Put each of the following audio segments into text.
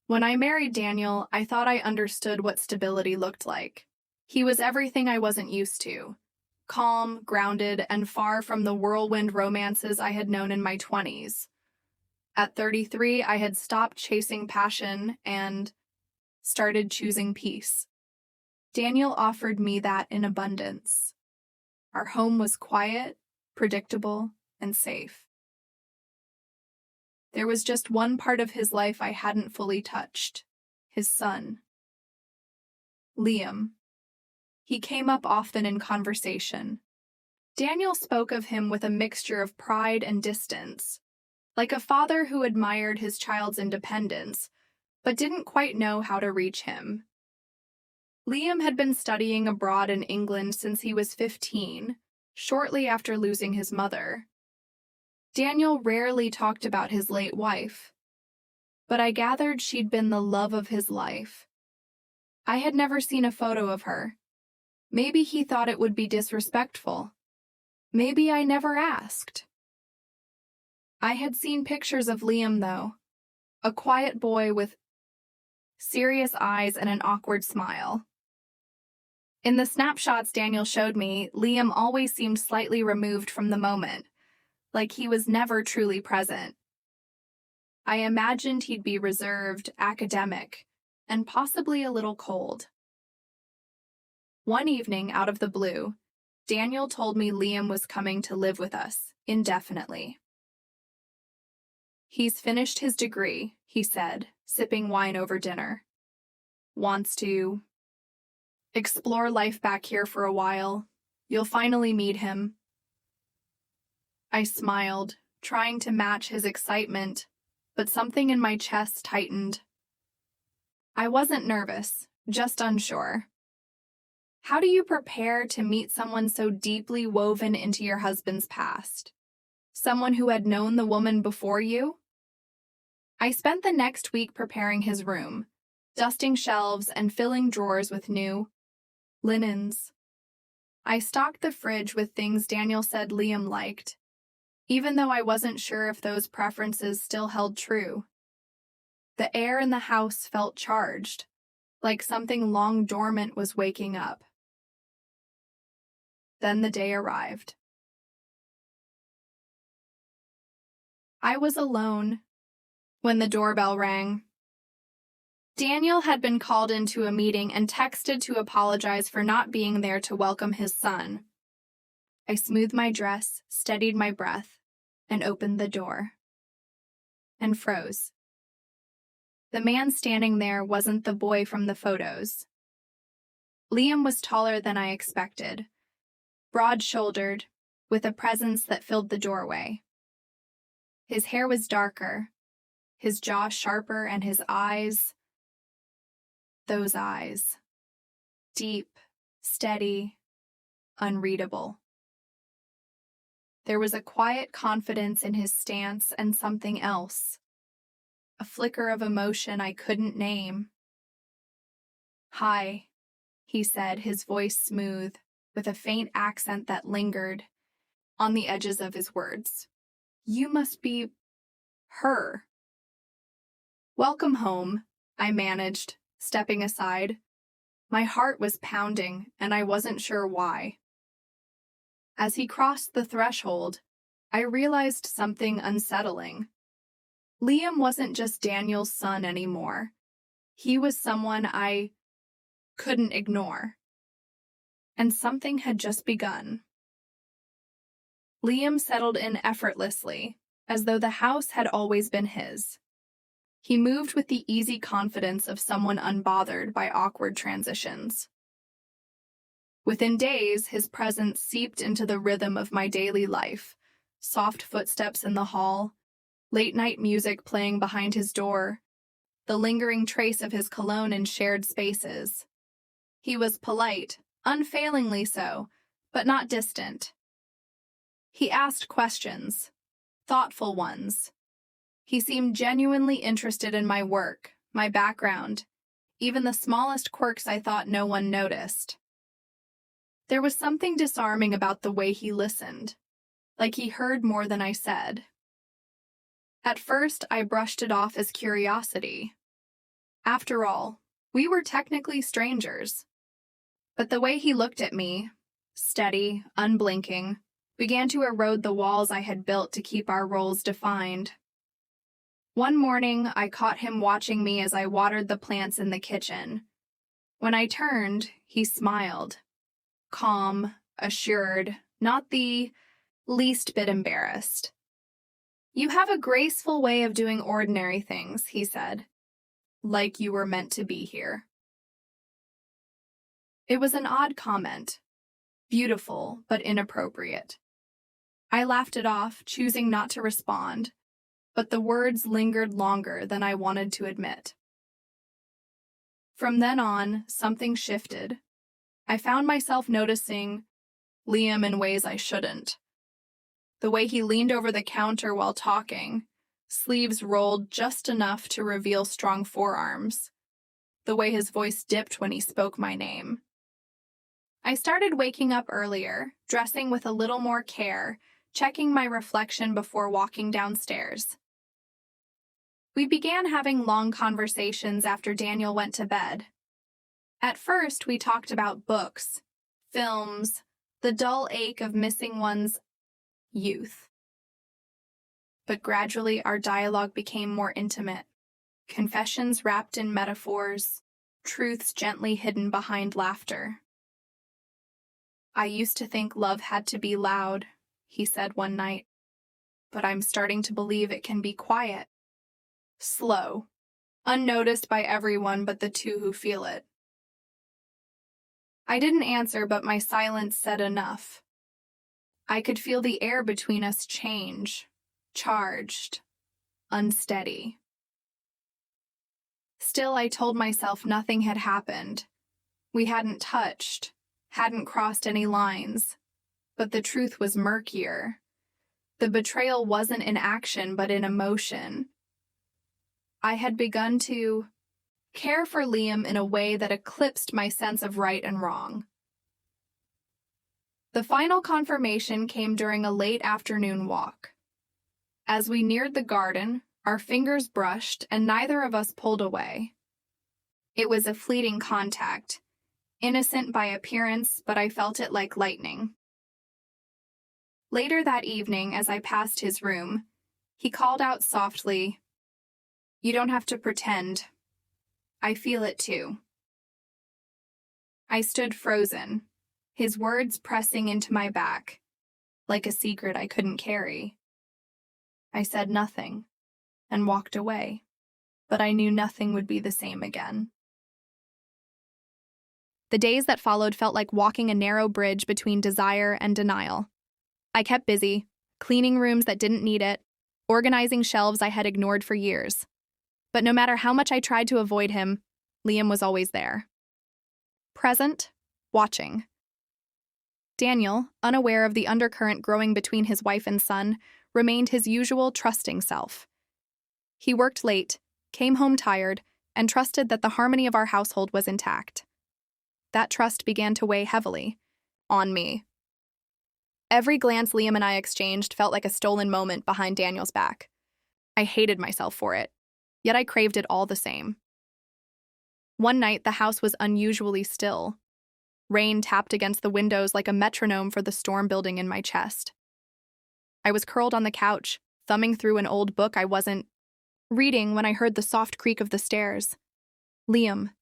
When I married Daniel, I thought I understood what stability looked like. He was everything I wasn't used to. Calm, grounded, and far from the whirlwind romances I had known in my 20s. At 33, I had stopped chasing passion and started choosing peace. Daniel offered me that in abundance. Our home was quiet, predictable, and safe. There was just one part of his life I hadn't fully touched: his son. Liam. He came up often in conversation. Daniel spoke of him with a mixture of pride and distance, like a father who admired his child's independence, but didn't quite know how to reach him. Liam had been studying abroad in England since he was 15, shortly after losing his mother. Daniel rarely talked about his late wife, but I gathered she'd been the love of his life. I had never seen a photo of her. Maybe he thought it would be disrespectful. Maybe I never asked. I had seen pictures of Liam, though. A quiet boy with serious eyes and an awkward smile. In the snapshots Daniel showed me, Liam always seemed slightly removed from the moment, like he was never truly present. I imagined he'd be reserved, academic, and possibly a little cold. One evening, out of the blue, Daniel told me Liam was coming to live with us, indefinitely. "He's finished his degree," he said, sipping wine over dinner. "Wants to explore life back here for a while. You'll finally meet him." I smiled, trying to match his excitement, but something in my chest tightened. I wasn't nervous, just unsure. How do you prepare to meet someone so deeply woven into your husband's past? Someone who had known the woman before you? I spent the next week preparing his room, dusting shelves and filling drawers with new linens. I stocked the fridge with things Daniel said Liam liked, even though I wasn't sure if those preferences still held true. The air in the house felt charged, like something long dormant was waking up. Then the day arrived. I was alone when the doorbell rang. Daniel had been called into a meeting and texted to apologize for not being there to welcome his son. I smoothed my dress, steadied my breath, and opened the door. And froze. The man standing there wasn't the boy from the photos. Liam was taller than I expected, broad-shouldered, with a presence that filled the doorway. His hair was darker, his jaw sharper, and his eyes, those eyes, deep, steady, unreadable. There was a quiet confidence in his stance and something else, a flicker of emotion I couldn't name. "Hi," he said, his voice smooth, with a faint accent that lingered on the edges of his words. "You must be her." "Welcome home," I managed, stepping aside. My heart was pounding, and I wasn't sure why. As he crossed the threshold, I realized something unsettling. Liam wasn't just Daniel's son anymore. He was someone I couldn't ignore. And something had just begun. Liam settled in effortlessly, as though the house had always been his. He moved with the easy confidence of someone unbothered by awkward transitions. Within days, his presence seeped into the rhythm of my daily life: soft footsteps in the hall, late-night music playing behind his door, the lingering trace of his cologne in shared spaces. He was polite, unfailingly so, but not distant. He asked questions, thoughtful ones. He seemed genuinely interested in my work, my background, even the smallest quirks I thought no one noticed. There was something disarming about the way he listened, like he heard more than I said. At first, I brushed it off as curiosity. After all, we were technically strangers. But the way he looked at me, steady, unblinking, began to erode the walls I had built to keep our roles defined. One morning, I caught him watching me as I watered the plants in the kitchen. When I turned, he smiled. Calm, assured, not the least bit embarrassed. "You have a graceful way of doing ordinary things," he said. "Like you were meant to be here." It was an odd comment. Beautiful, but inappropriate. I laughed it off, choosing not to respond, but the words lingered longer than I wanted to admit. From then on, something shifted. I found myself noticing Liam in ways I shouldn't. The way he leaned over the counter while talking, sleeves rolled just enough to reveal strong forearms. The way his voice dipped when he spoke my name. I started waking up earlier, dressing with a little more care, checking my reflection before walking downstairs. We began having long conversations after Daniel went to bed. At first, we talked about books, films, the dull ache of missing one's youth. But gradually, our dialogue became more intimate. Confessions wrapped in metaphors, truths gently hidden behind laughter. "I used to think love had to be loud," he said one night. "But I'm starting to believe it can be quiet. Slow. Unnoticed by everyone but the two who feel it." I didn't answer, but my silence said enough. I could feel the air between us change, charged, unsteady. Still, I told myself nothing had happened. We hadn't touched, hadn't crossed any lines. But the truth was murkier. The betrayal wasn't in action, but in emotion. I had begun to care for Liam in a way that eclipsed my sense of right and wrong. The final confirmation came during a late afternoon walk. As we neared the garden, our fingers brushed and neither of us pulled away. It was a fleeting contact, innocent by appearance, but I felt it like lightning. Later that evening, as I passed his room, he called out softly, "You don't have to pretend. I feel it too." I stood frozen, his words pressing into my back, like a secret I couldn't carry. I said nothing, and walked away, but I knew nothing would be the same again. The days that followed felt like walking a narrow bridge between desire and denial. I kept busy, cleaning rooms that didn't need it, organizing shelves I had ignored for years. But no matter how much I tried to avoid him, Liam was always there. Present, watching. Daniel, unaware of the undercurrent growing between his wife and son, remained his usual trusting self. He worked late, came home tired, and trusted that the harmony of our household was intact. That trust began to weigh heavily on me. Every glance Liam and I exchanged felt like a stolen moment behind Daniel's back. I hated myself for it, yet I craved it all the same. One night, the house was unusually still. Rain tapped against the windows like a metronome for the storm building in my chest. I was curled on the couch, thumbing through an old book I wasn't reading when I heard the soft creak of the stairs. Liam.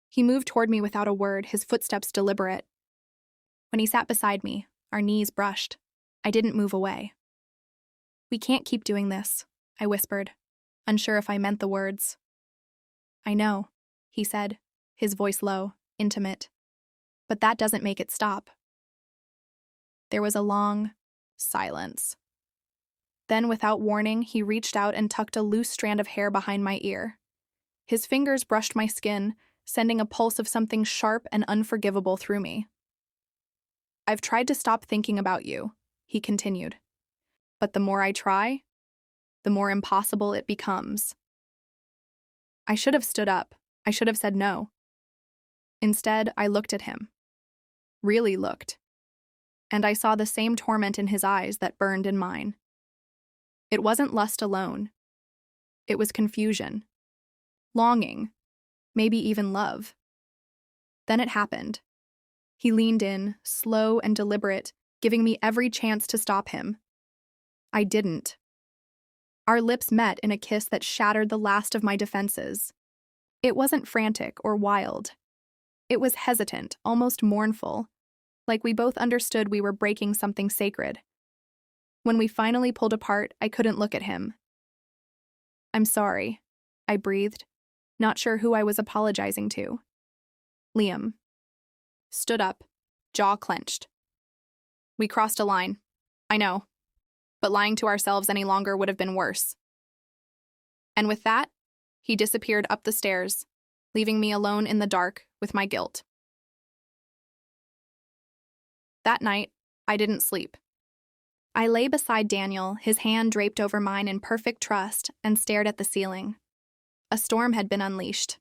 He moved toward me without a word, his footsteps deliberate. When he sat beside me, our knees brushed. I didn't move away. "We can't keep doing this," I whispered, unsure if I meant the words. "I know," he said, his voice low, intimate. "But that doesn't make it stop." There was a long silence. Then, without warning, he reached out and tucked a loose strand of hair behind my ear. His fingers brushed my skin, sending a pulse of something sharp and unforgivable through me. "I've tried to stop thinking about you," he continued. "But the more I try, the more impossible it becomes." I should have stood up. I should have said no. Instead, I looked at him. Really looked. And I saw the same torment in his eyes that burned in mine. It wasn't lust alone. It was confusion. Longing. maybe even love. Then it happened. He leaned in, slow and deliberate, giving me every chance to stop him. I didn't. Our lips met in a kiss that shattered the last of my defenses. It wasn't frantic or wild. It was hesitant, almost mournful, like we both understood we were breaking something sacred. When we finally pulled apart, I couldn't look at him. "I'm sorry," I breathed, not sure who I was apologizing to. Liam stood up, jaw clenched. "We crossed a line. I know. But lying to ourselves any longer would have been worse." And with that, he disappeared up the stairs, leaving me alone in the dark with my guilt. That night, I didn't sleep. I lay beside Daniel, his hand draped over mine in perfect trust, and stared at the ceiling. A storm had been unleashed,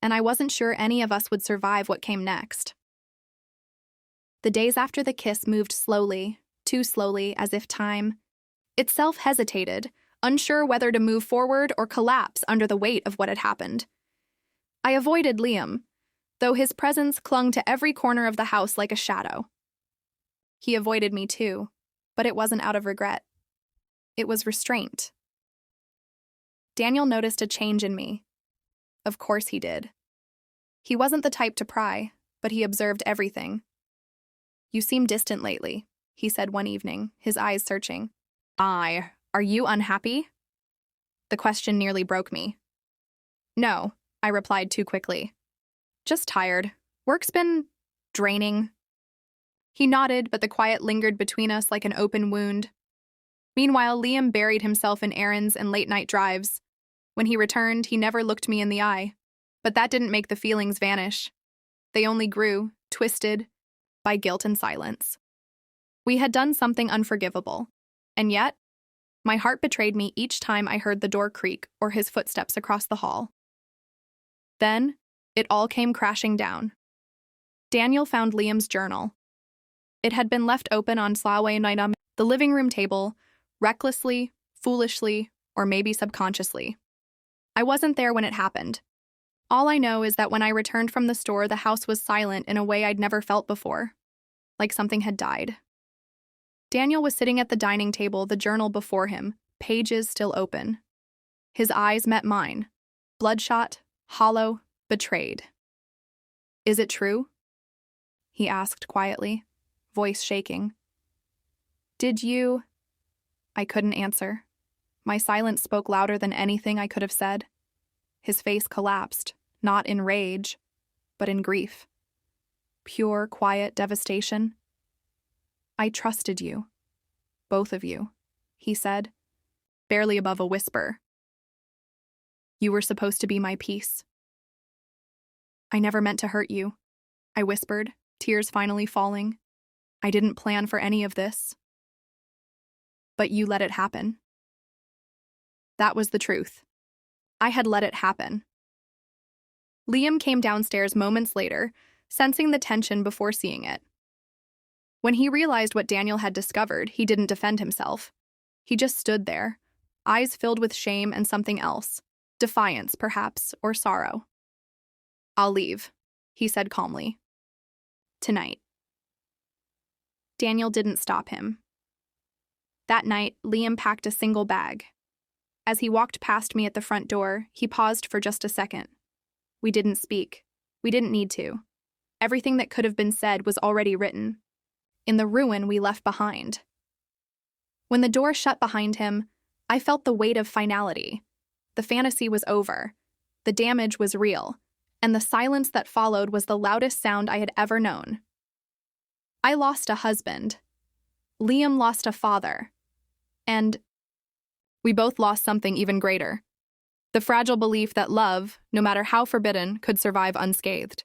and I wasn't sure any of us would survive what came next. The days after the kiss moved slowly, too slowly, as if time itself hesitated, unsure whether to move forward or collapse under the weight of what had happened. I avoided Liam, though his presence clung to every corner of the house like a shadow. He avoided me too, but it wasn't out of regret. It was restraint. Daniel noticed a change in me. Of course he did. He wasn't the type to pry, but he observed everything. "You seem distant lately," he said one evening, his eyes searching. Are you unhappy?" The question nearly broke me. "No," I replied too quickly. "Just tired. Work's been draining." He nodded, but the quiet lingered between us like an open wound. Meanwhile, Liam buried himself in errands and late-night drives. When he returned, he never looked me in the eye. But that didn't make the feelings vanish. They only grew, twisted, by guilt and silence. We had done something unforgivable. And yet, my heart betrayed me each time I heard the door creak or his footsteps across the hall. Then, it all came crashing down. Daniel found Liam's journal. It had been left open on the living room table, recklessly, foolishly, or maybe subconsciously. I wasn't there when it happened. All I know is that when I returned from the store, the house was silent in a way I'd never felt before, like something had died. Daniel was sitting at the dining table, the journal before him, pages still open. His eyes met mine, bloodshot, hollow, betrayed. "Is it true?" he asked quietly, voice shaking. "Did you—" I couldn't answer. My silence spoke louder than anything I could have said. His face collapsed, not in rage, but in grief. Pure, quiet devastation. "I trusted you. Both of you," he said, barely above a whisper. "You were supposed to be my peace." "I never meant to hurt you," I whispered, tears finally falling. "I didn't plan for any of this." "But you let it happen." That was the truth. I had let it happen. Liam came downstairs moments later, sensing the tension before seeing it. When he realized what Daniel had discovered, he didn't defend himself. He just stood there, eyes filled with shame and something else, defiance, perhaps, or sorrow. "I'll leave," he said calmly. "Tonight." Daniel didn't stop him. That night, Liam packed a single bag. As he walked past me at the front door, he paused for just a second. We didn't speak. We didn't need to. Everything that could have been said was already written, in the ruin we left behind. When the door shut behind him, I felt the weight of finality. The fantasy was over. The damage was real, and the silence that followed was the loudest sound I had ever known. I lost a husband. Liam lost a father. And we both lost something even greater. The fragile belief that love, no matter how forbidden, could survive unscathed.